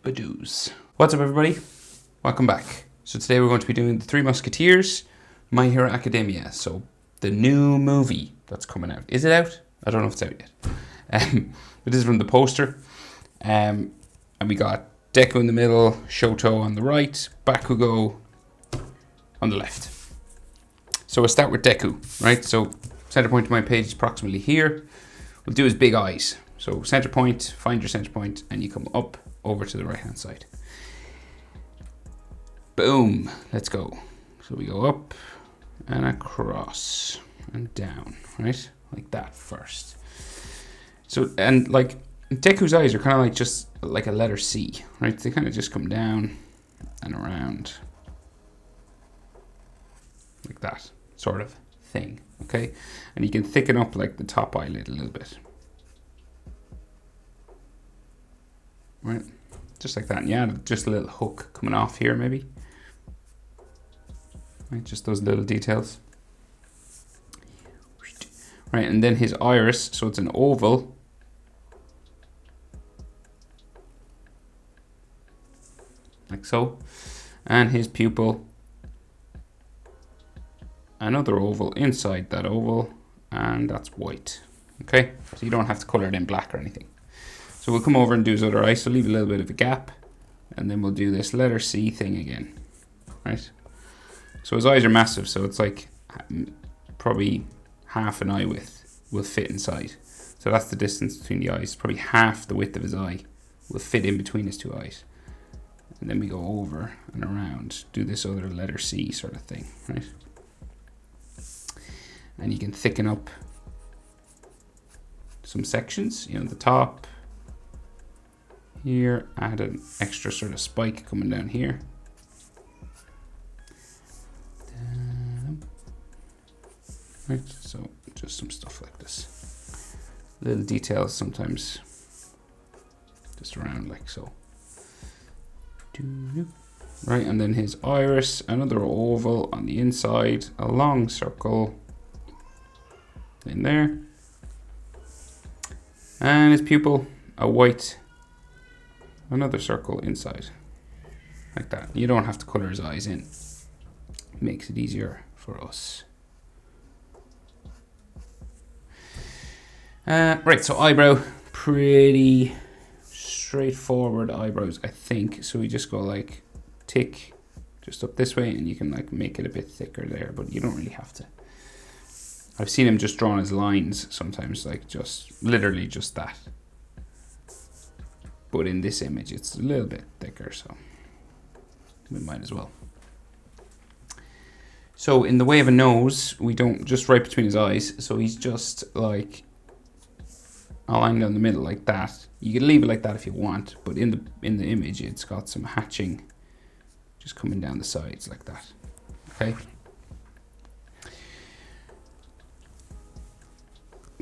Badoos. What's up, everybody? Welcome back. So today we're going to be doing The Three Musketeers, My Hero Academia. So the new movie that's coming out. Is it out? I don't know if it's out yet. But this is from the poster. And we got Deku in the middle, Shoto on the right, Bakugo on the left. So we'll start with Deku, right? So center point of my page is approximately here. We'll do his big eyes. So center point, find your center point, and you come up over to the right hand side. Boom, let's go. So we go up and across and down, right? Like that first. So, and like Deku's eyes are kind of like just like a letter C, right? They kind of just come down and around like that sort of thing, okay? And you can thicken up like the top eyelid a little bit. Right, just like that. And yeah, just a little hook coming off here maybe. Right, just those little details. Right, and then his iris, so it's an oval. Like so. And his pupil, another oval inside that oval, and that's white. Okay, so you don't have to color it in black or anything. So we'll come over and do his other eye, so leave a little bit of a gap, and then we'll do this letter C thing again, right? So his eyes are massive, so it's like probably half an eye width will fit inside. So that's the distance between the eyes. Probably half the width of his eye will fit in between his two eyes. And then we go over and around, do this other letter C sort of thing, right? And you can thicken up some sections, you know, the top here, add an extra sort of spike coming down here. Right, so just some stuff like this. Little details sometimes just around like so. Right, and then his iris, another oval on the inside, a long circle in there. And his pupil, a white, another circle inside, like that. You don't have to color his eyes in. It makes it easier for us. Right, so eyebrow, pretty straightforward eyebrows, I think. So we just go like tick just up this way, and you can like make it a bit thicker there, but you don't really have to. I've seen him just drawn as lines sometimes, like just literally just that. But in this image, it's a little bit thicker, so we might as well. So in the way of a nose, we don't just right between his eyes. So he's just like a line down the middle like that. You can leave it like that if you want, but in the image, it's got some hatching just coming down the sides like that. Okay.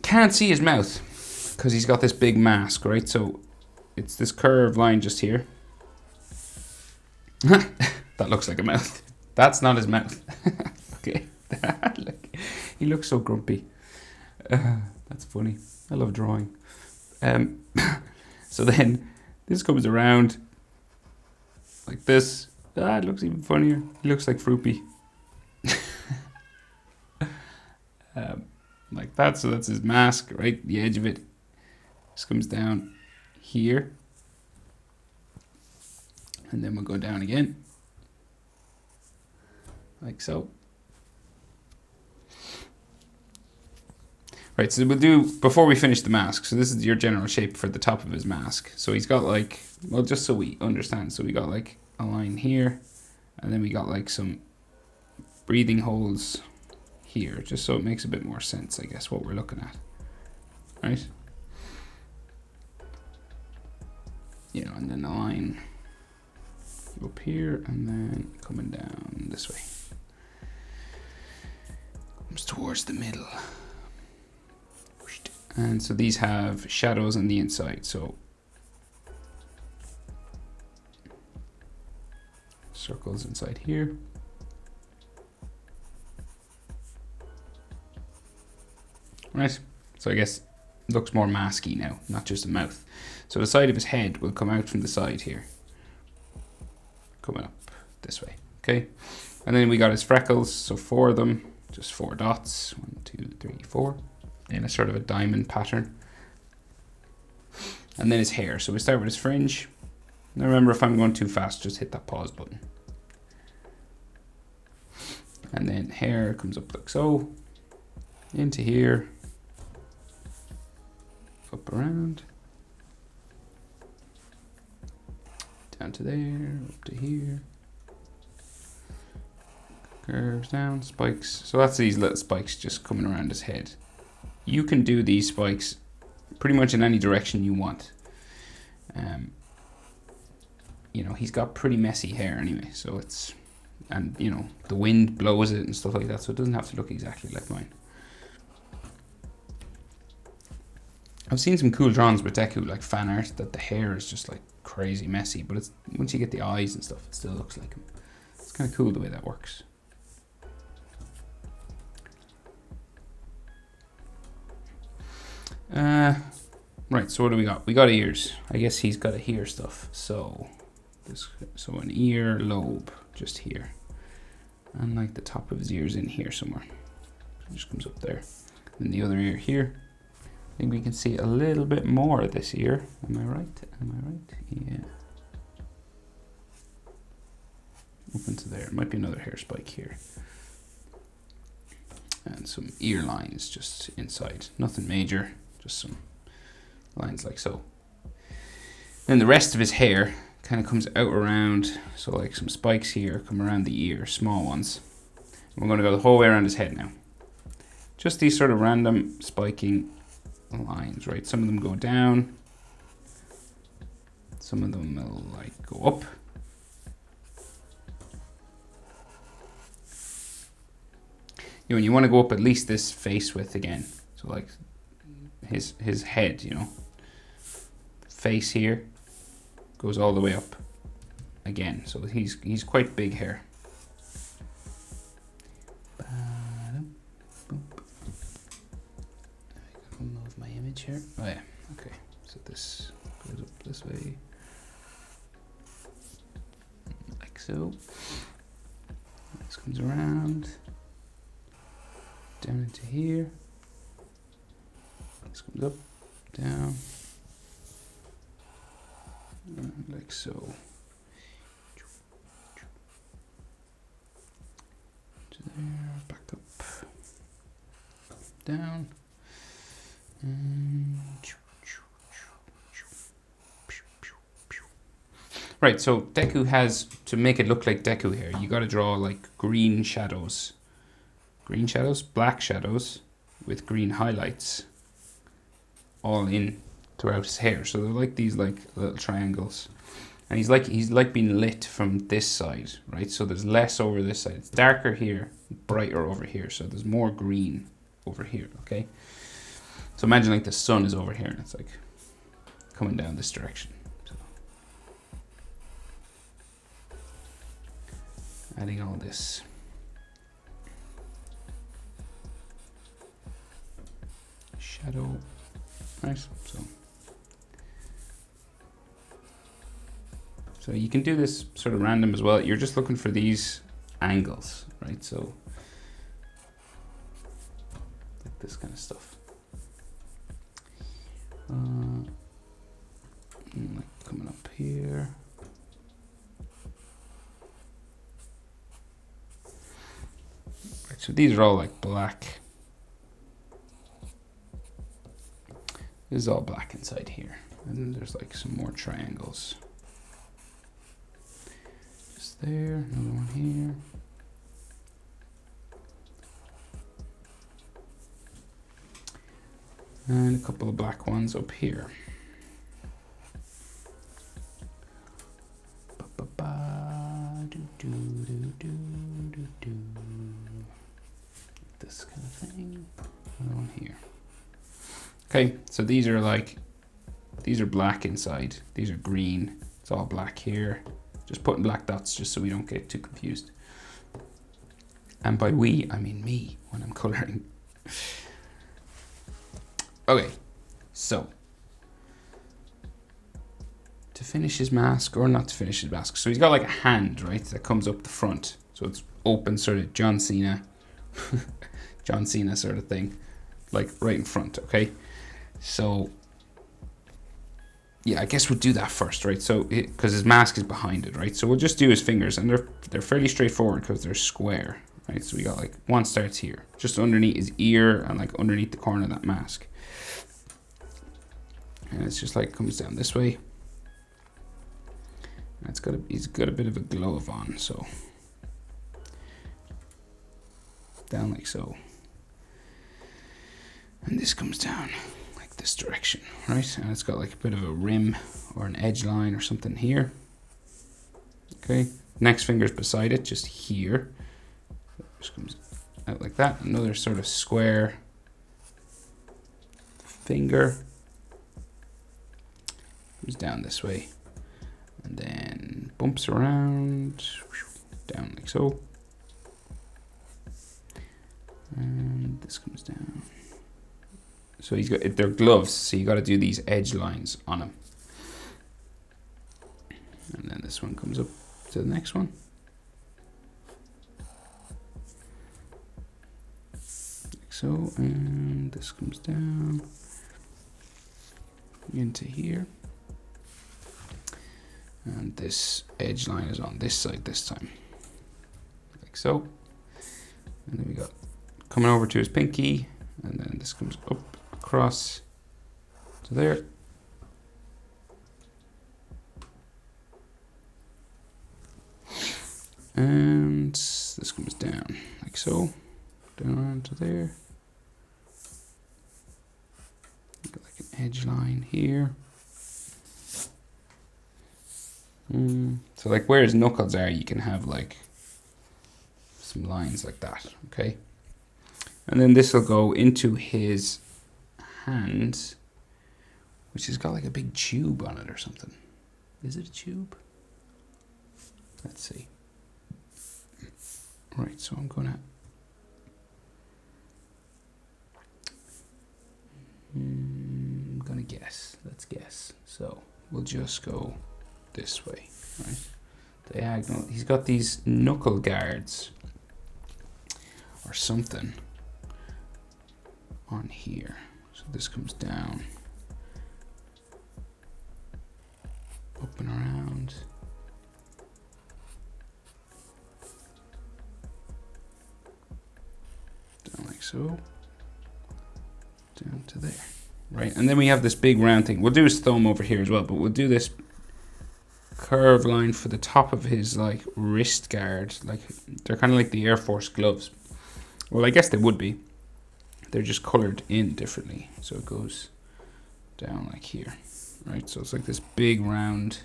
Can't see his mouth because he's got this big mask, right? So it's this curved line just here. That looks like a mouth. That's not his mouth. Okay. Look, he looks so grumpy. That's funny. I love drawing. So then this comes around like this. It looks even funnier. He looks like Fruity. Like that. So that's his mask, right? The edge of it just comes down here. And then we'll go down again. Like so. Right, so we'll do, before we finish the mask, so this is your general shape for the top of his mask. So he's got like, well, just so we understand, so we got like a line here, and then we got like some breathing holes here, just so it makes a bit more sense, I guess, what we're looking at. Right? You know, and then a line up here, and then coming down this way. Comes towards the middle. And so these have shadows on the inside, so circles inside here. Right, so I guess it looks more masky now, not just a mouth. So the side of his head will come out from the side here. coming up this way, okay? And then we got his freckles, so 4 of them, just 4 dots, 1, 2, 3, 4, in a sort of a diamond pattern. And then his hair, so we start with his fringe. Now remember, if I'm going too fast, just hit that pause button. And then hair comes up like so, into here, up around, down to there, up to here, curves down, spikes. So that's these little spikes just coming around his head. You can do these spikes pretty much in any direction you want. You know, he's got pretty messy hair anyway, so it's, and you know, the wind blows it and stuff like that, so it doesn't have to look exactly like mine. I've seen some cool drawings with Deku, like fan art, that the hair is just like crazy messy, but it's, once you get the eyes and stuff, it still looks like him. It's kind of cool the way that works. Right, so what do we got? We got ears. I guess he's got to hear stuff. So an ear lobe just here, and like the top of his ears in here somewhere. It just comes up there. And the other ear here. I think we can see a little bit more of this ear. Am I right? Am I right? Yeah. Up into there. It might be another hair spike here. And some ear lines just inside. Nothing major, just some lines like so. Then the rest of his hair kind of comes out around, so like some spikes here come around the ear, small ones. And we're going to go the whole way around his head now. Just these sort of random spiking lines, right? Some of them go down, some of them will like go up. You know, and you want to go up at least this face width again. So like his head, you know, face here goes all the way up again. So he's quite big hair. I don't know if my image here. Oh yeah, okay. So this goes up this way, like so. This comes around, down into here. This comes up, down, like so. To there, back up, down. Right, so Deku has, to make it look like Deku here, you gotta draw like green shadows, black shadows with green highlights all in throughout his hair. So they're like these like little triangles. And he's like being lit from this side, right? So there's less over this side. It's darker here, brighter over here. So there's more green over here, okay? So imagine like the sun is over here and it's like coming down this direction. So adding all this. Shadow. Nice. So you can do this sort of random as well. You're just looking for these angles, right? So like this kind of stuff. Like coming up here. Right, so these are all like black. This is all black inside here. And then there's like some more triangles. Just there, another one here. And a couple of black ones up here. This kind of thing. Another one here. Okay, so these are black inside. These are green. It's all black here. Just putting black dots just so we don't get too confused. And by we, I mean me when I'm coloring. Okay, so to finish his mask or not to finish his mask. So he's got like a hand, right, that comes up the front. So it's open, sort of John Cena, John Cena sort of thing, like right in front, okay? So, yeah, I guess we'll do that first, right? So, because his mask is behind it, right? So we'll just do his fingers, and they're fairly straightforward because they're square, right? So we got like one starts here, just underneath his ear and like underneath the corner of that mask. And it's just like comes down this way. And he's got a bit of a glove on, so down like so. And this comes down like this direction, right? And it's got like a bit of a rim or an edge line or something here. Okay, next finger's beside it, just here. Just comes out like that. Another sort of square finger. Comes down this way. And then bumps around, down like so. And this comes down. So they're gloves, so you got to do these edge lines on them. And then this one comes up to the next one. Like so, and this comes down into here. And this edge line is on this side this time. Like so. And then we got coming over to his pinky, and then this comes up across to there. And this comes down like so, down to there. Got like an edge line here. So like where his knuckles are, you can have like some lines like that, okay? And then this will go into his hand, which has got like a big tube on it or something. Is it a tube? Let's see. Right, so I'm gonna guess. Let's guess. So we'll just go this way, right? Diagonal. He's got these knuckle guards or something on here. So this comes down, up and around. Down like so. Down to there. Right, and then we have this big round thing. We'll do his thumb over here as well, but we'll do this curve line for the top of his like wrist guard. Like they're kind of like the Air Force gloves. Well, I guess they would be. They're just colored in differently. So it goes down like here, right? So it's like this big round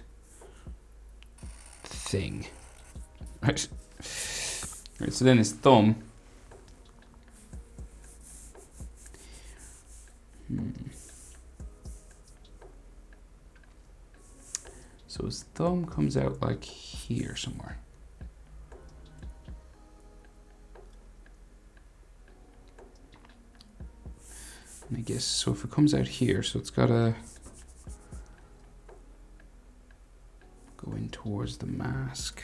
thing, right? Right, so then his thumb. So his thumb comes out like here somewhere. And I guess, so if it comes out here, so it's gotta go in towards the mask.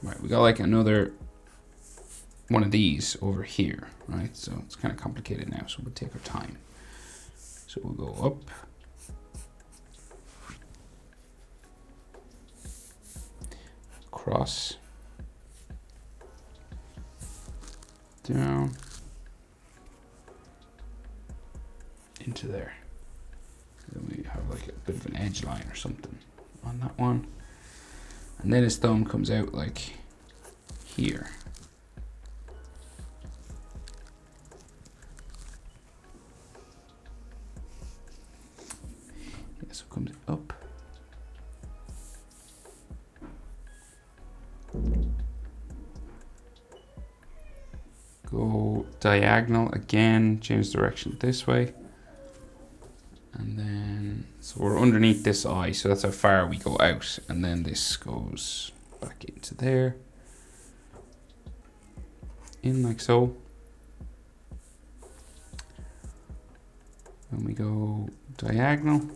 Right, we got like another one of these over here, right? So it's kind of complicated now, so we'll take our time. So we'll go up. Cross. Down. Into there. Then we have like a bit of an edge line or something on that one. And then his thumb comes out like here. Yeah, so it comes up. Go diagonal again, change direction this way. And then, so we're underneath this eye, so that's how far we go out. And then this goes back into there. In like so. And we go diagonal.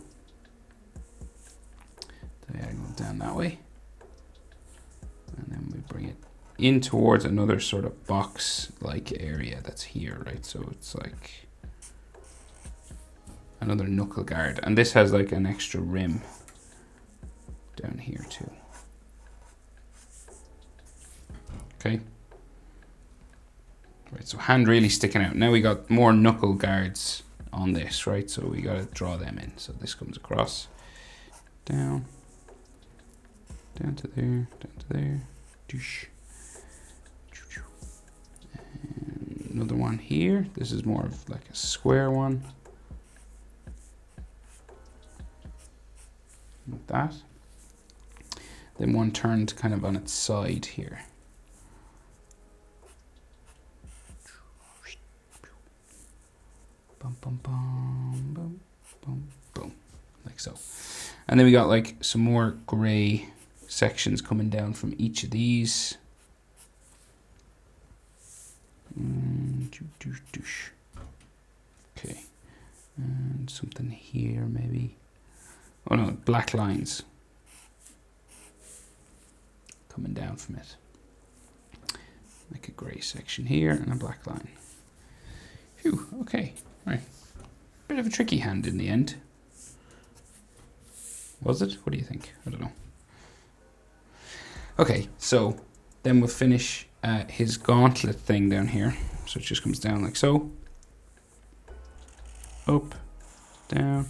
down that way. And then we bring it in towards another sort of box-like area that's here, right? So it's like another knuckle guard. And this has like an extra rim down here too. Okay. Right, so hand really sticking out. Now we got more knuckle guards on this, right? So we gotta draw them in. So this comes across, down to there, down to there. Doosh. And another one here. This is more of like a square one. Like that. Then one turned kind of on its side here. Bum, bum, bum, bum, bum, boom. Like so. And then we got like some more gray sections coming down from each of these. Okay. And something here maybe. Oh no, black lines coming down from it. Like a grey section here and a black line. Phew, okay, right. Bit of a tricky hand in the end. Was it? What do you think? I don't know. Okay, so then we'll finish his gauntlet thing down here. So it just comes down like so. Up, down.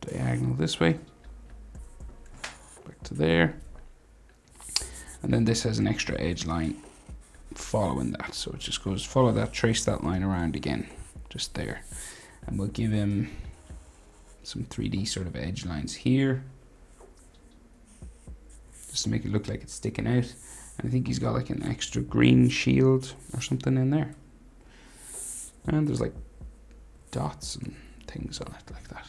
Diagonal this way. Back to there. And then this has an extra edge line following that. So it just goes, follow that, trace that line around again. Just there. And we'll give him some 3D sort of edge lines here. Just to make it look like it's sticking out. And I think he's got like an extra green shield or something in there. And there's like dots and things on it like that.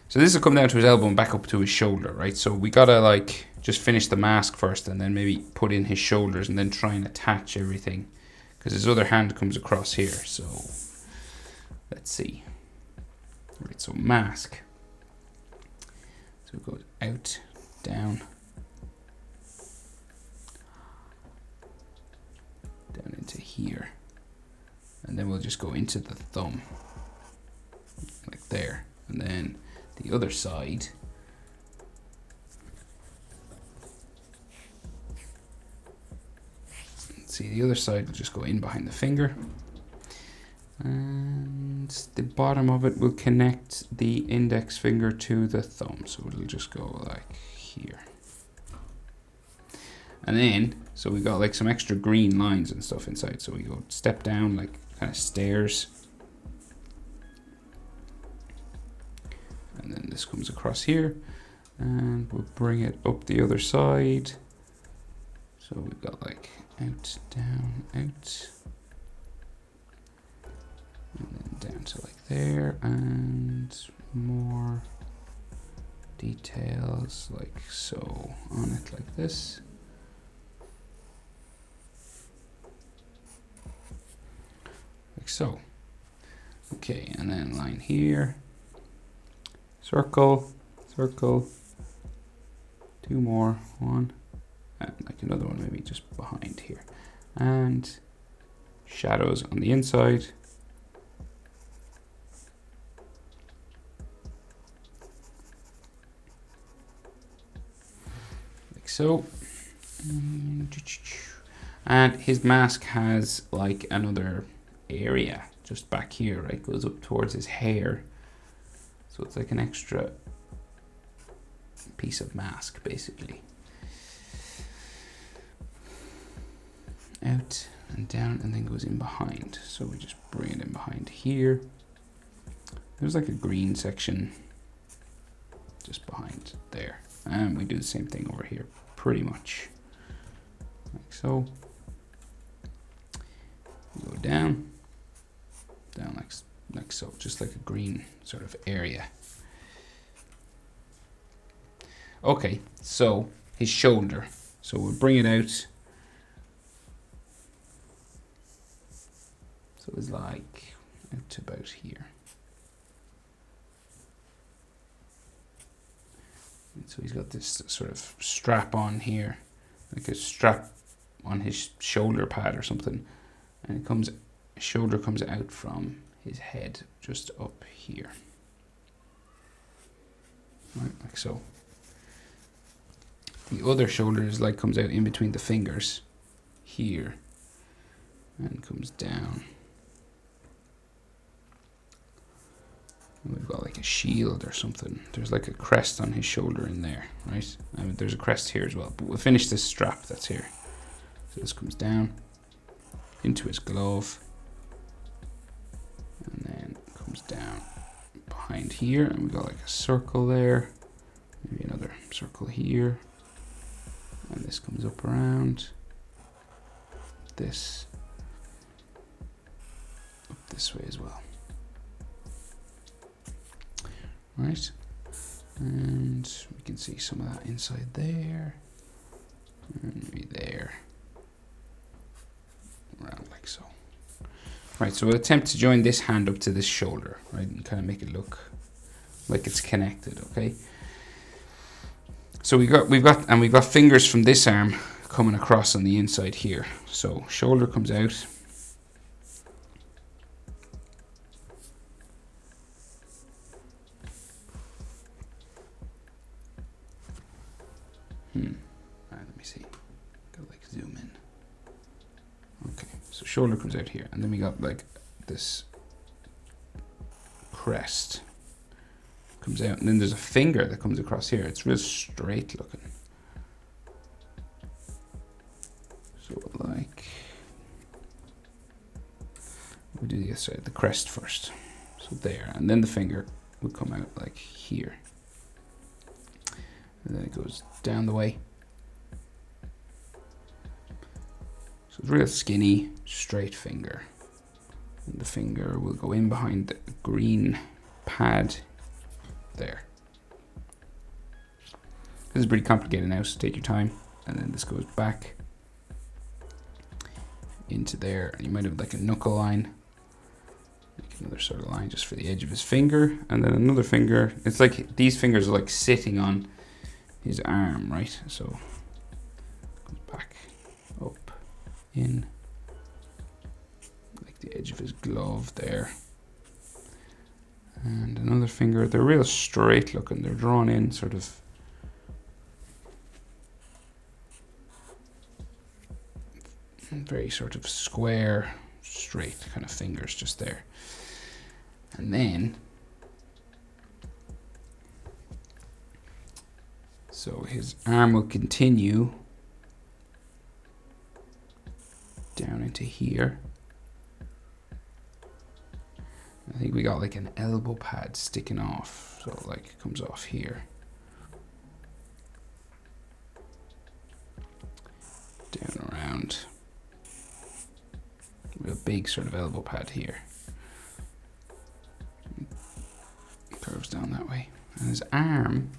So this will come down to his elbow and back up to his shoulder, right? So we gotta like just finish the mask first and then maybe put in his shoulders and then try and attach everything. Because his other hand comes across here, so let's see. Right, so mask. So it goes out, down, down into here. And then we'll just go into the thumb, like there. And then the other side. See, the other side will just go in behind the finger. And the bottom of it will connect the index finger to the thumb. So it'll just go like here. And then, so we got like some extra green lines and stuff inside. So we go step down like kind of stairs. And then this comes across here. And we'll bring it up the other side. So we've got like out, down, out. And then down to like there. And more details like so on it like this. Like so. Okay, and then line here. Circle, circle. Two more, one. And like another one maybe just behind here. And shadows on the inside. Like so. And his mask has like another area just back here, right? Goes up towards his hair. So it's like an extra piece of mask basically. Out and down and then goes in behind. So we just bring it in behind here. There's like a green section just behind there. And we do the same thing over here, pretty much. Like so. Go down. Down like so, just like a green sort of area. Okay, so his shoulder. So we'll bring it out. So it's like out to about here. And so he's got this sort of strap on here, like a strap on his shoulder pad or something, and it comes, shoulder comes out from his head just up here, right, like so. The other shoulder is like comes out in between the fingers here and comes down. And we've got like a shield or something. There's like a crest on his shoulder in there, right? I mean, there's a crest here as well, but we'll finish this strap that's here. So this comes down into his glove and then comes down behind here, and we've got like a circle there, maybe another circle here, and this comes up around this, up this way as well. Right, and we can see some of that inside there, and maybe there, around like so. Right, so we'll attempt to join this hand up to this shoulder, right, and kind of make it look like it's connected. Okay. So we've got fingers from this arm coming across on the inside here. So shoulder comes out. Alright, let me see. Gotta like zoom in. Okay, so shoulder comes out here, and then we got like this crest comes out, and then there's a finger that comes across here. It's real straight looking. So like, we'll do the other side, the crest first. So there, and then the finger will come out like here. And then it goes down the way. So it's real skinny, straight finger. And the finger will go in behind the green pad there. This is pretty complicated now, so take your time. And then this goes back into there, and you might have like a knuckle line, like another sort of line just for the edge of his finger, and then another finger. It's like these fingers are like sitting on his arm, right? So goes back up in like the edge of his glove there, and another finger. They're real straight looking. They're drawn in sort of very sort of square, straight kind of fingers just there. And then so his arm will continue down into here. I think we got like an elbow pad sticking off, so like it comes off here. Down around. Real big sort of elbow pad here. Curves down that way. And his arm,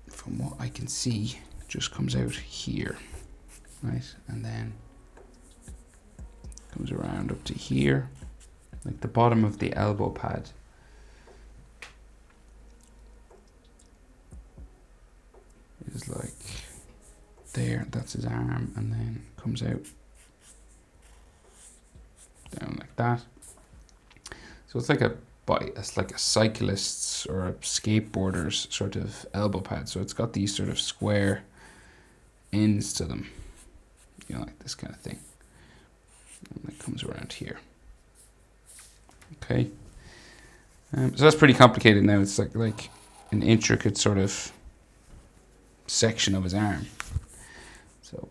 from what I can see, just comes out here, right? And then comes around up to here, like the bottom of the elbow pad. Is like there, that's his arm, and then comes out down like that. So it's like it's like a cyclist's or a skateboarder's sort of elbow pad. So it's got these sort of square ends to them, you know, like this kind of thing. And it comes around here. Okay. So that's pretty complicated now. It's like an intricate sort of section of his arm. So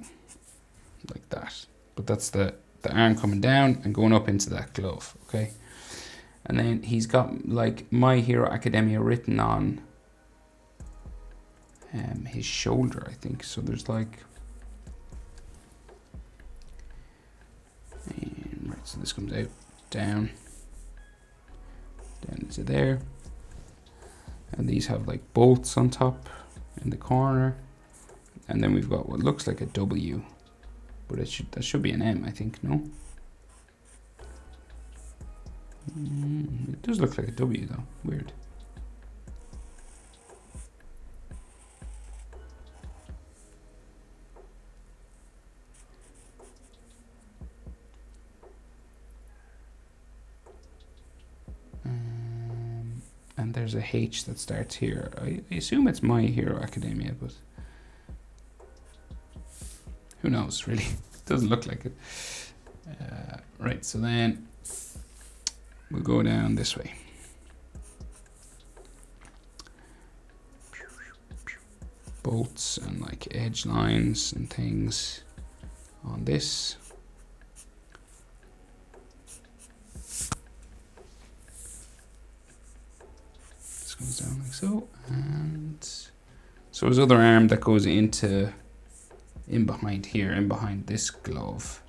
like that. But that's the arm coming down and going up into that glove. Okay. And then he's got like My Hero Academia written on his shoulder, I think. So there's like, and right, so this comes out, down into there. And these have like bolts on top in the corner. And then we've got what looks like a W but that should be an M, I think. No. It does look like a W though. Weird. And there's a H that starts here. I assume it's My Hero Academia, but who knows, really? It doesn't look like it. Right, so then we'll go down this way. Bolts and like edge lines and things on this. This goes down like so, and so his other arm that goes in behind here, in behind this glove.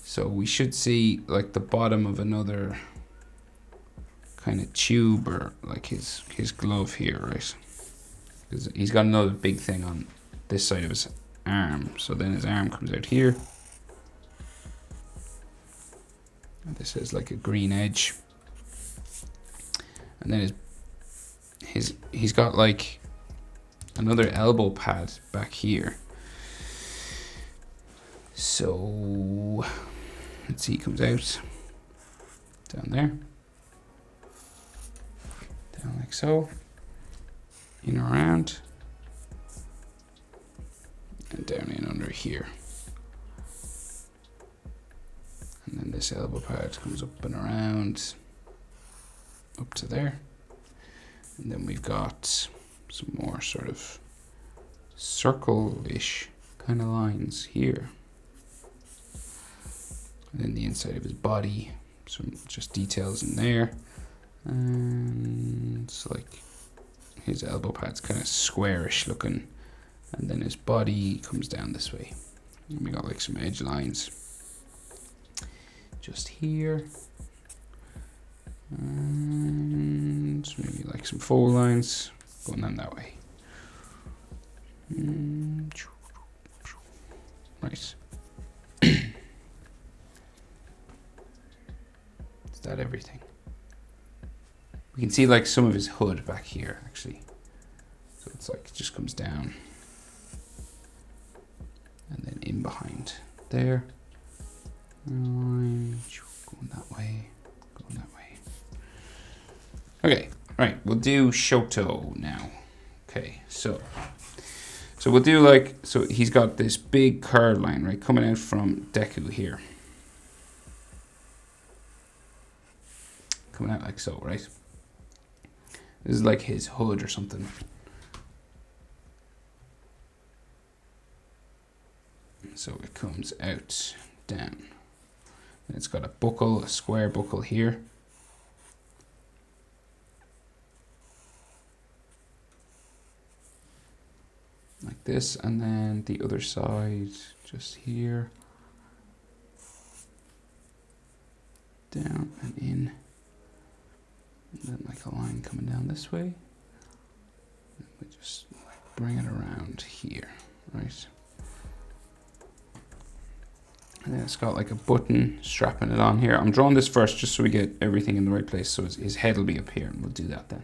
So we should see like the bottom of another kind of tube, or like his glove here, right? Because he's got another big thing on this side of his arm. So then his arm comes out here. And this is like a green edge. And then he's got like another elbow pad back here. So let's see, he comes out down there, down like so, in around, and down in under here. And then this elbow pad comes up and around, up to there. And then we've got some more sort of circle-ish kind of lines here. And then the inside of his body, some just details in there. And it's like his elbow pad's kind of squarish looking. And then his body comes down this way. And we got like some edge lines just here. And maybe like some fold lines going down that way. Right. Is that everything? We can see like some of his hood back here actually. So it's like it just comes down. And then in behind there. Going that way. Going that way. Okay, right, we'll do Shoto now. Okay, so we'll do like, so he's got this big curve line, right, coming out from Deku here. Coming out like so, right? This is like his hood or something. So it comes out, down. And it's got a buckle, a square buckle here. Like this, and then the other side just here. Down and in. And then like a line coming down this way. And we just like bring it around here, right? And then it's got like a button strapping it on here. I'm drawing this first just so we get everything in the right place. So his head will be up here, and we'll do that then.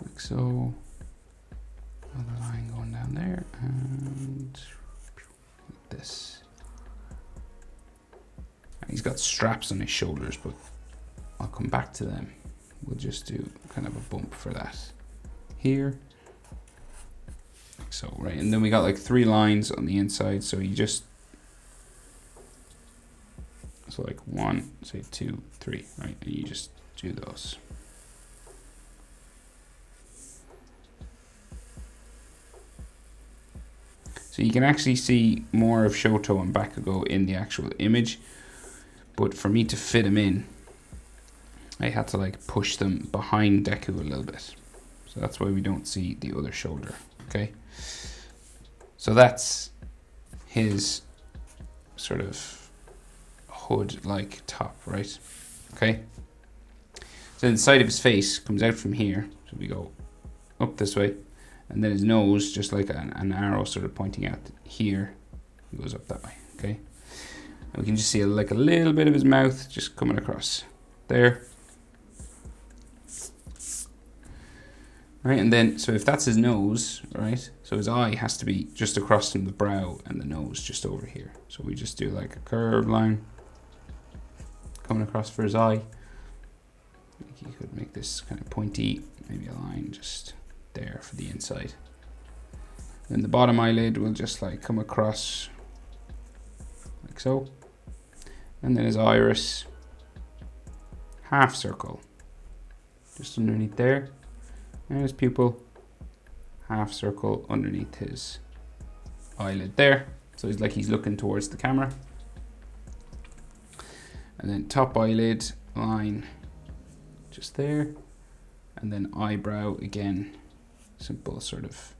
Like so. Another line going down there, and like this. And he's got straps on his shoulders, but I'll come back to them. We'll just do kind of a bump for that here. Like so, right? And then we got like 3 lines on the inside, so you just, so like 1, say 2, 3, right? And you just do those. So you can actually see more of Shoto and Bakugo in the actual image, but for me to fit him in, I had to like push them behind Deku a little bit. So that's why we don't see the other shoulder, okay? So that's his sort of hood-like top, right? Okay? So the side of his face comes out from here, so we go up this way, And then his nose, just like an arrow sort of pointing out here, goes up that way, okay? And we can just see like a little bit of his mouth just coming across there. Right, and then, so if that's his nose, right, so his eye has to be just across from the brow and the nose just over here. So we just do like a curved line coming across for his eye. You could make this kind of pointy, maybe a line just there for the inside. Then the bottom eyelid will just like come across like so. And then his iris, half circle, just underneath there. And his pupil, half circle underneath his eyelid there. So he's like he's looking towards the camera. And then top eyelid line just there. And then eyebrow again, simple sort of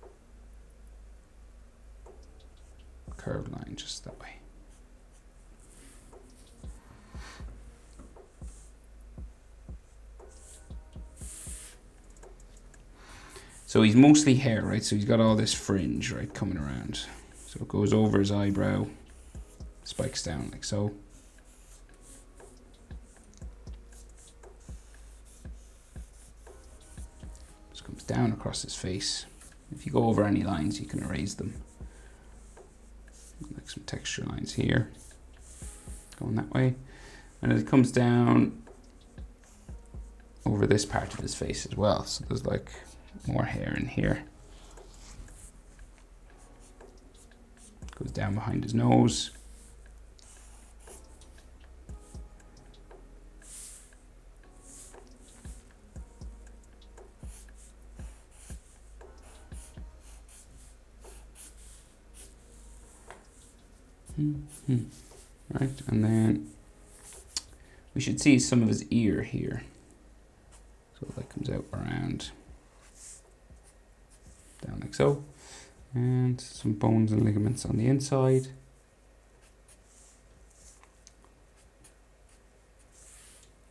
curved line just that way. So he's mostly hair, right? So he's got all this fringe, right, coming around. So it goes over his eyebrow, spikes down like so. Just comes down across his face. If you go over any lines, you can erase them. Like some texture lines here, going that way. And it comes down over this part of his face as well. So there's like more hair in here. Goes down behind his nose. Right, and then we should see some of his ear here. So that comes out around down like so, and some bones and ligaments on the inside.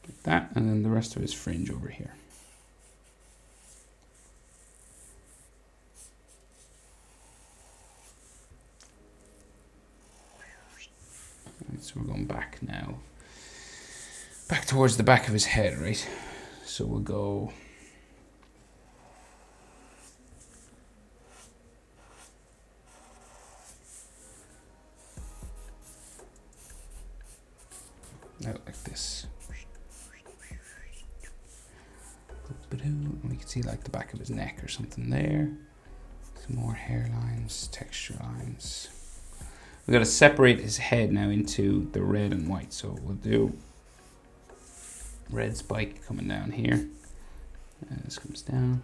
Like that, and then the rest of his fringe over here. Right, so we're going back now, back towards the back of his head, right? So we'll go out like this. And we can see like the back of his neck or something there. Some more hairlines, texture lines. We've got to separate his head now into the red and white. So we'll do red spike coming down here. And this comes down.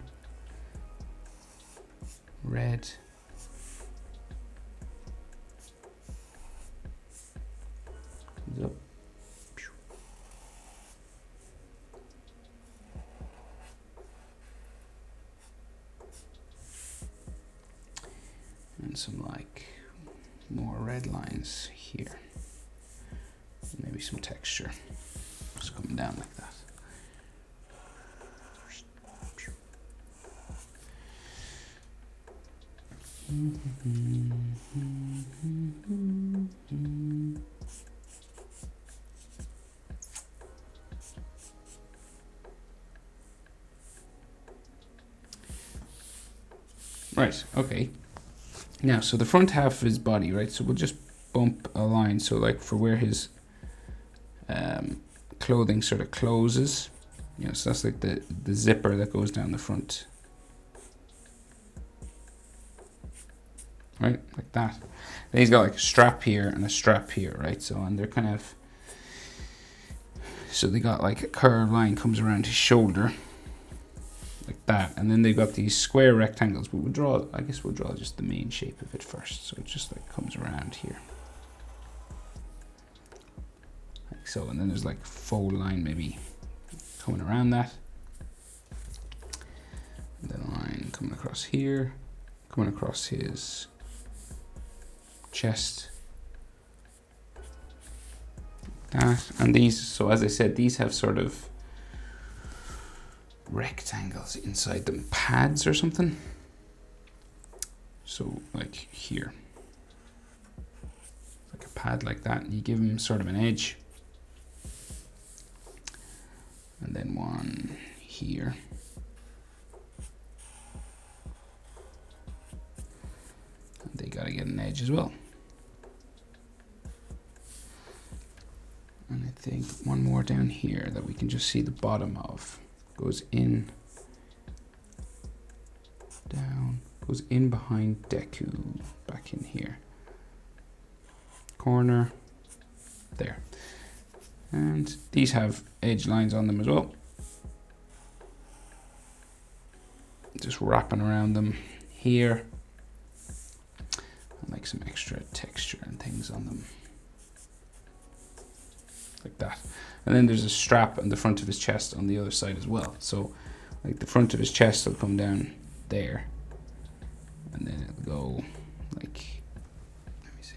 Red. Comes up. And some like more red lines here. Maybe some texture. Just coming down like that. Right, okay. Now, so the front half of his body, right? So we'll just bump a line. So like for where his clothing sort of closes. You know, so that's like the zipper that goes down the front. Right, like that. Then he's got like a strap here and a strap here, right? So, and they're kind of, so they got like a curved line comes around his shoulder. Like that, and then they've got these square rectangles, but we'll draw, I guess we'll draw just the main shape of it first. So it just like comes around here. Like so, and then there's like a fold line maybe coming around that. And then a line coming across here, coming across his chest. Like that, and these, so as I said, these have sort of rectangles inside them, pads or something. So like here, like a pad like that, and you give him sort of an edge. And then one here. And they gotta get an edge as well. And I think one more down here that we can just see the bottom of. Goes in, down, goes in behind Deku, back in here. Corner, there. And these have edge lines on them as well. Just wrapping around them here. And like some extra texture and things on them. Like that. And then there's a strap on the front of his chest on the other side as well. So like the front of his chest will come down there. And then it'll go like, let me see.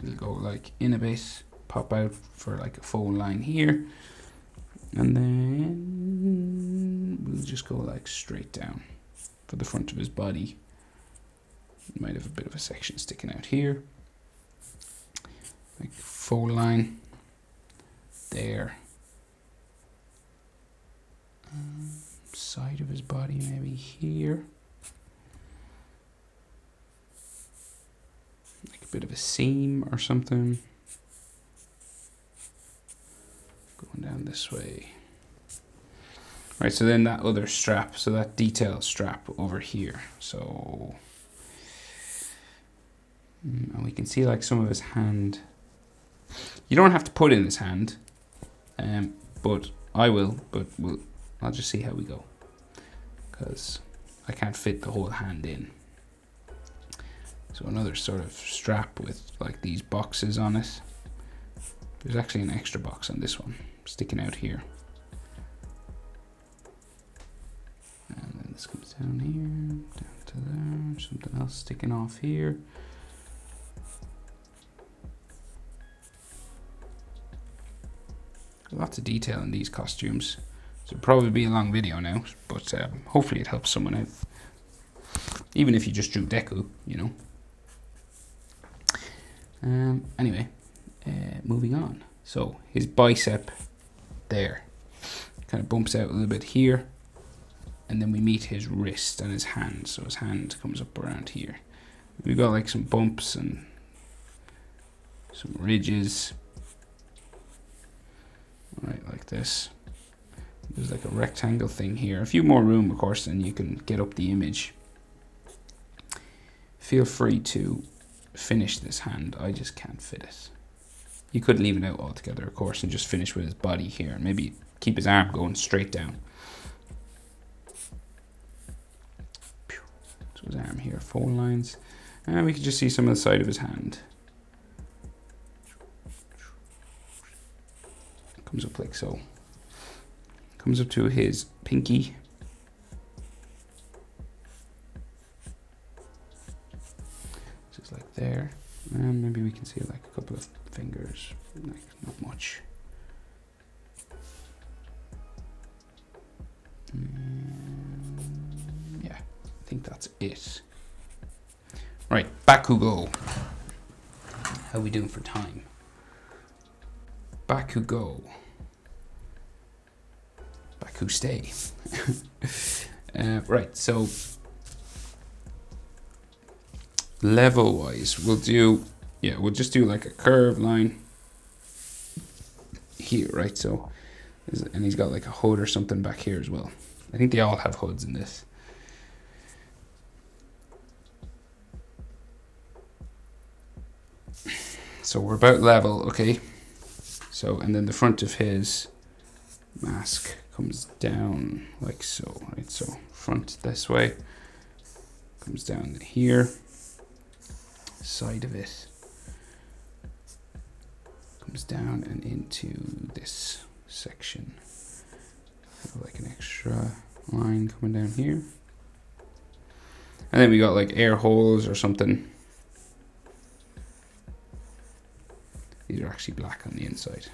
It'll go like in a bit, pop out for like a full line here. And then we'll just go like straight down for the front of his body. It might have a bit of a section sticking out here. Like full line. There. Side of his body maybe here. Like a bit of a seam or something. Going down this way. Right, so then that other strap, so that detail strap over here. So, and we can see like some of his hand. You don't have to put in his hand. But I will, but I'll just see how we go, because I can't fit the whole hand in. So another sort of strap with like these boxes on it. There's actually an extra box on this one sticking out here. And then this comes down here, down to there, something else sticking off here. Lots of detail in these costumes. So it'll probably be a long video now, but hopefully it helps someone out. Even if you just drew Deku, you know. Anyway, moving on. So his bicep there kind of bumps out a little bit here, and then we meet his wrist and his hand. So his hand comes up around here. We've got like some bumps and some ridges. Right, like this. There's like a rectangle thing here. A few more room, of course, and you can get up the image. Feel free to finish this hand. I just can't fit it. You could leave it out altogether, of course, and just finish with his body here. Maybe keep his arm going straight down. So his arm here, 4 lines. And we can just see some of the side of his hand. Comes up like so. Comes up to his pinky. Just like there. And maybe we can see like a couple of fingers. Like not much. Yeah, I think that's it. Right, Bakugo. How are we doing for time? Bakugo. Baku stay. Right, so level wise, we'll just do like a curved line here, right? So, and he's got like a hood or something back here as well. I think they all have hoods in this. So we're about level, okay. So, and then the front of his mask comes down like so, right? So front this way, comes down to here, side of it comes down and into this section. Like an extra line coming down here. And then we got like air holes or something. These are actually black on the inside.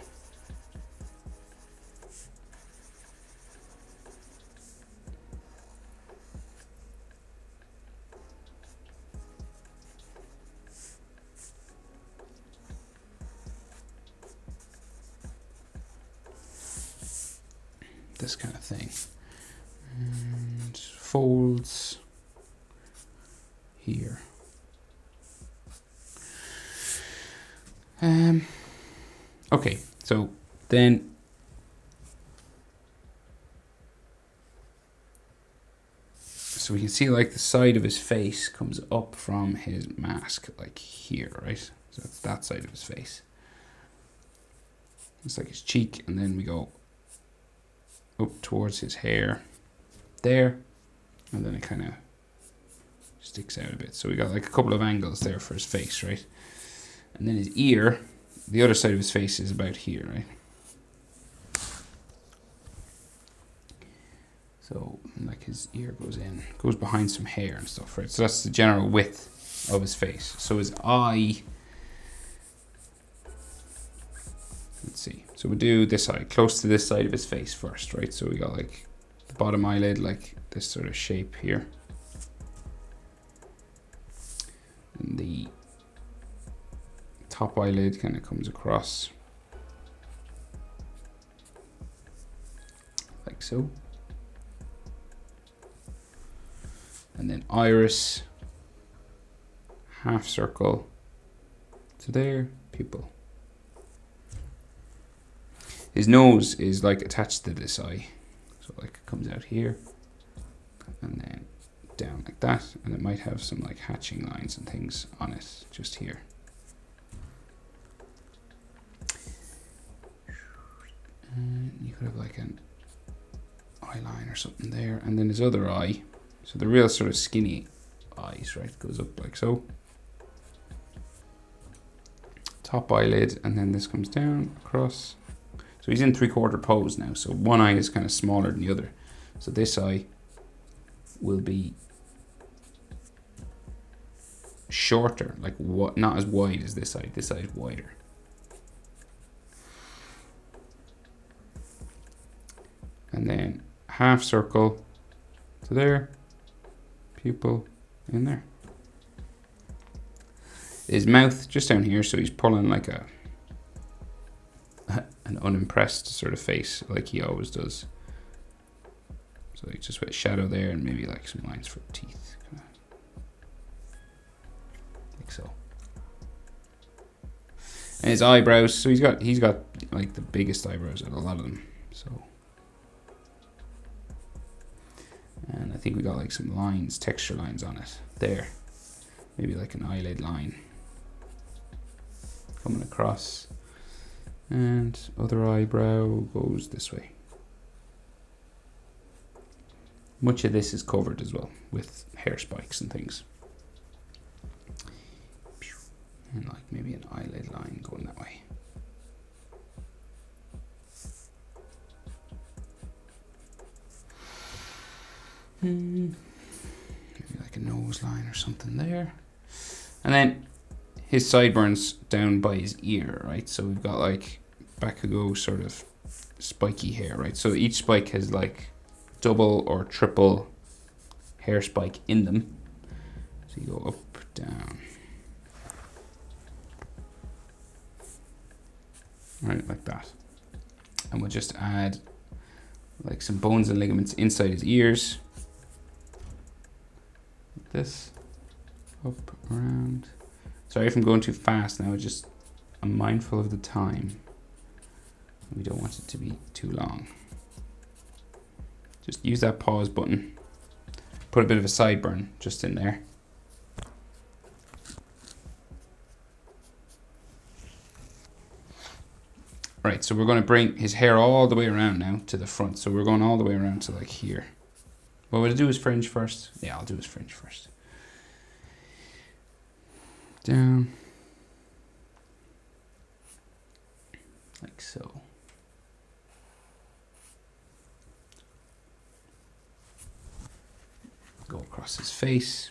this kind of thing. And folds here. Okay, so then so we can see like the side of his face comes up from his mask, like here, right? So that's that side of his face. It's like his cheek, and then we go up towards his hair there, and then it kind of sticks out a bit. So we got like a couple of angles there for his face, right? And then his ear, the other side of his face is about here, right? So like his ear goes behind some hair and stuff, right? So that's the general width of his face. So his eye, let's see. So we'll do this eye, close to this side of his face first, right? So we got like the bottom eyelid, like this sort of shape here. And the top eyelid kind of comes across like so. And then iris, half circle to there, pupil. His nose is like attached to this eye. So like it comes out here and then down like that. And it might have some like hatching lines and things on it just here. And you could have like an eye line or something there. And then his other eye. So the real sort of skinny eyes, right, goes up like so. Top eyelid, and then this comes down across. So he's in 3/4 pose now. So one eye is kind of smaller than the other. So this eye will be shorter, like what, not as wide as this eye. This eye is wider. And then half circle to there. Pupil in there. His mouth just down here, so he's pulling like an unimpressed sort of face, like he always does. So he just put a shadow there and maybe like some lines for teeth, like so. And his eyebrows, so he's got like the biggest eyebrows out of a lot of them. So. And I think we got like some lines, texture lines on it there. Maybe like an eyelid line coming across. And other eyebrow goes this way. Much of this is covered as well with hair spikes and things. And like maybe an eyelid line going that way. Maybe like a nose line or something there. And then his sideburns down by his ear, right? So we've got like Bakugo sort of spiky hair, right? So each spike has like double or triple hair spike in them. So you go up, down. Right, like that. And we'll just add like some bones and ligaments inside his ears. This up, around. Sorry if I'm going too fast now, I'm mindful of the time. We don't want it to be too long. Just use that pause button. Put a bit of a sideburn just in there. Right, so we're going to bring his hair all the way around now to the front. So we're going all the way around to like here. What we'll do is fringe first. Yeah, I'll do his fringe first. Down. Like so. Go across his face.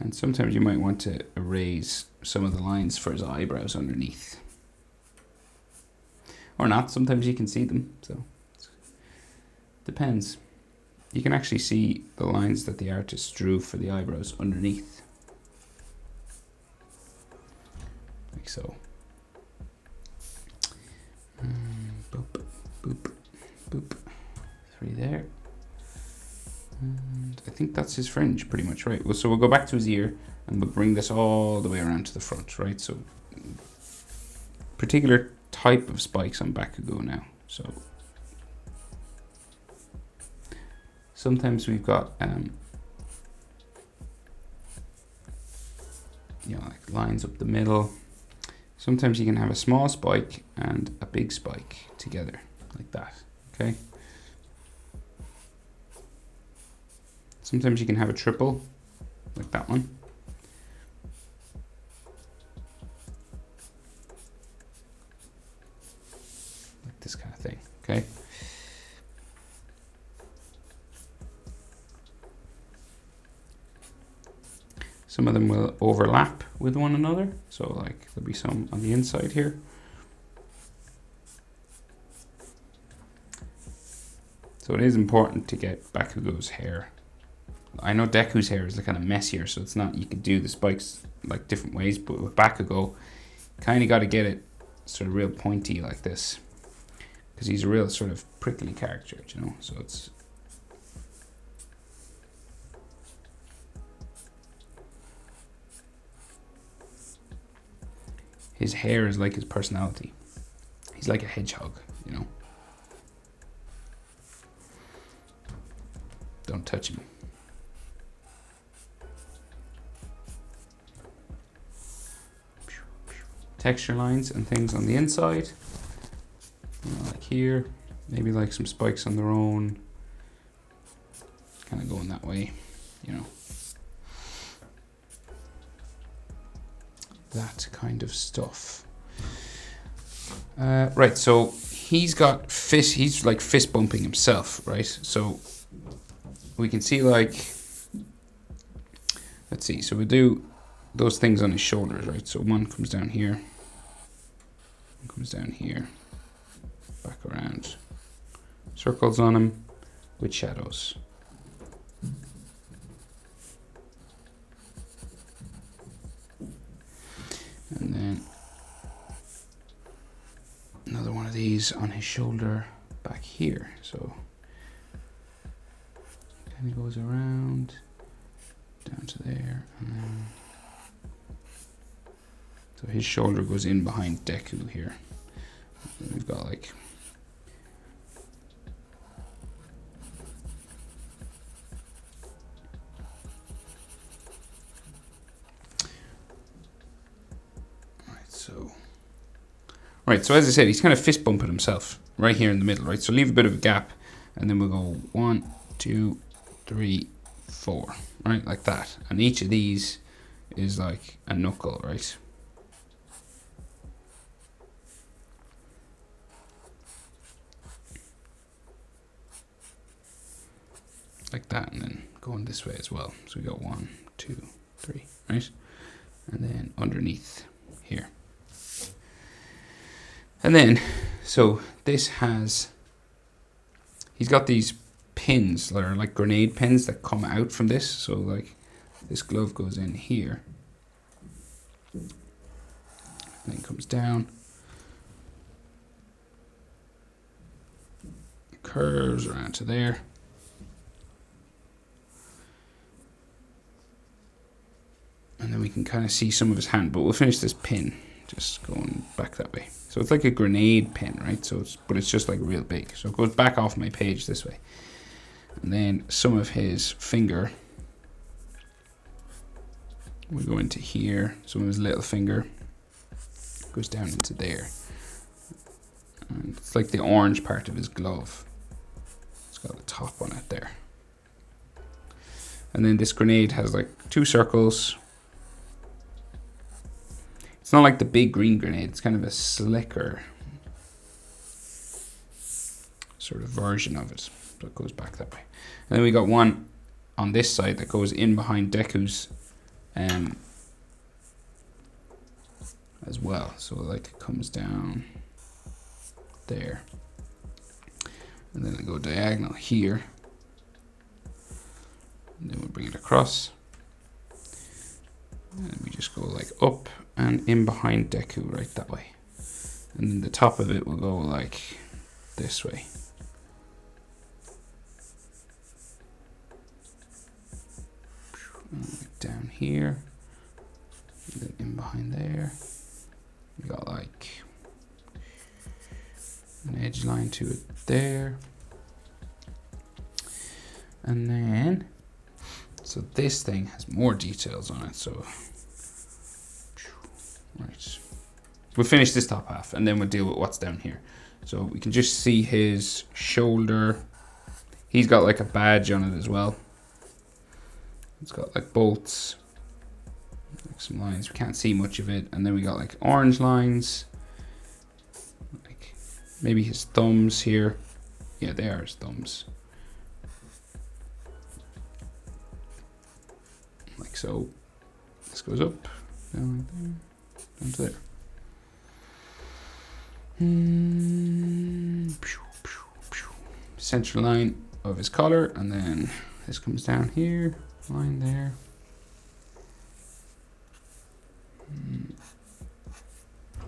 And sometimes you might want to erase some of the lines for his eyebrows underneath. Or not, sometimes you can see them, so depends. You can actually see the lines that the artist drew for the eyebrows underneath. Like so. Boop. Boop. 3 there. And I think that's his fringe pretty much, right? Well, so we'll go back to his ear and we'll bring this all the way around to the front, right? So particular type of spikes on Bakugo now. So sometimes we've got you know, like lines up the middle. Sometimes you can have a small spike and a big spike together like that, okay? Sometimes you can have a triple, like that one. Like this kind of thing, okay? Some of them will overlap with one another. So like there'll be some on the inside here. So it is important to get Bakugo's hair. I know Deku's hair is like kind of messier, so it's not, you could do the spikes like different ways, but with Bakugo, kind of got to get it sort of real pointy like this, because he's a real sort of prickly character, you know, so it's, his hair is like his personality. He's like a hedgehog, you know. Don't touch him. Texture lines and things on the inside, you know, like here, maybe like some spikes on their own, kind of going that way, you know, that kind of stuff. Right, so he's got fist, he's like fist bumping himself, right? So we can see like, let's see, so we do those things on his shoulders, right? So one comes down here, one comes down here, back around, circles on him with shadows. And then another one of these on his shoulder back here. So kind of goes around down to there, and then so his shoulder goes in behind Deku here. And we've got like right, so as I said, he's kind of fist bumping himself right here in the middle, right? So leave a bit of a gap, and then we'll go 1, 2, 3, 4, right? Like that. And each of these is like a knuckle, right? Like that, and then going this way as well. So we got 1, 2, 3, right? And then underneath here. And then, so this has, he's got these pins that are like grenade pins that come out from this. So like this glove goes in here, and then comes down, curves around to there. And then we can kind of see some of his hand, but we'll finish this pin just going back that way. So it's like a grenade pin, right? So it's, but it's just like real big. So it goes back off my page this way. And then some of his finger will go into here. Some of his little finger goes down into there. And it's like the orange part of his glove. It's got a top on it there. And then this grenade has like 2 circles. It's not like the big green grenade, it's kind of a slicker sort of version of it. So it goes back that way. And then we got one on this side that goes in behind Deku's as well. So like it comes down there. And then it go diagonal here. And then we'll bring it across. And we just go like up and in behind Deku right that way. And then the top of it will go like this way. here. And then in behind there. We got like an edge line to it there. And then, so this thing has more details on it, so. Right. We'll finish this top half and then we'll deal with what's down here. So we can just see his shoulder. He's got like a badge on it as well. It's got like bolts, like some lines. We can't see much of it. And then we got like orange lines. Like maybe his thumbs here. Yeah, they are his thumbs. Like so. This goes up, down like there, down to there. Center line of his collar, and then this comes down here, line there.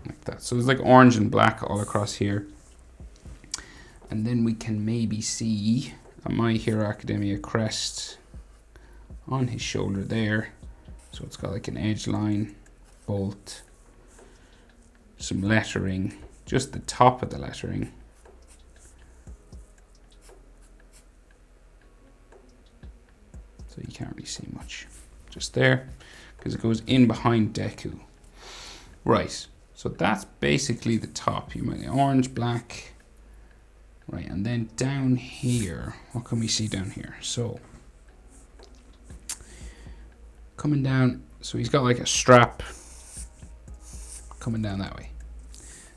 Like that. So it's like orange and black all across here. And then we can maybe see a My Hero Academia crest on his shoulder there. So it's got like an edge line, bolt, some lettering, just the top of the lettering. So you can't really see much, just there, because it goes in behind Deku. Right, so that's basically the top. You might orange, black, right, and then down here, what can we see down here? So coming down, so he's got like a strap coming down that way.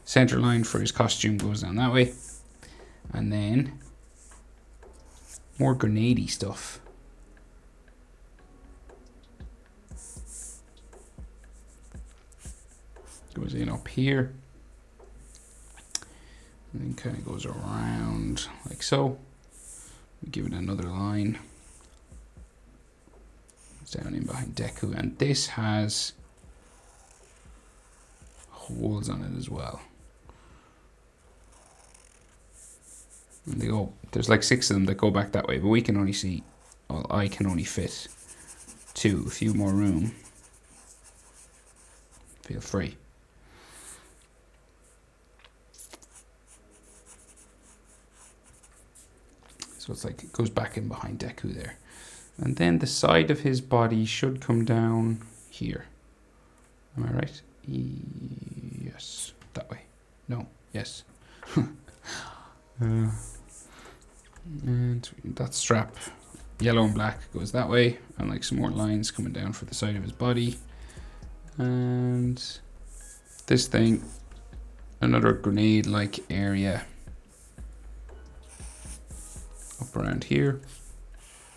Center line for his costume goes down that way. And then more grenade-y stuff. Goes in up here. And then kind of goes around like so. We give it another line. Down in behind Deku, and this has holes on it as well. And they go, there's like 6 of them that go back that way, but we can only see, well, I can only fit 2, a few more room. Feel free. So it's like, it goes back in behind Deku there. And then the side of his body should come down here. Am I right? Yes. That way. No. Yes. And that strap, yellow and black, goes that way. And like some more lines coming down for the side of his body. And this thing, another grenade-like area. Up around here.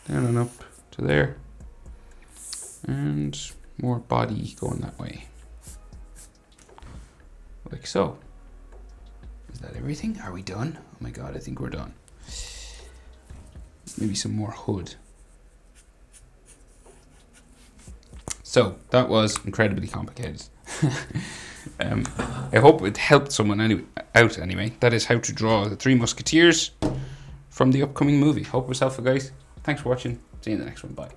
Down and up to there. And more body going that way. Like so. Is that everything? Are we done? Oh my god, I think we're done. Maybe some more hood. So, that was incredibly complicated. I hope it helped someone out anyway. That is how to draw the 3 Musketeers from the upcoming movie. Hope it was helpful, guys. Thanks for watching. See you in the next one. Bye.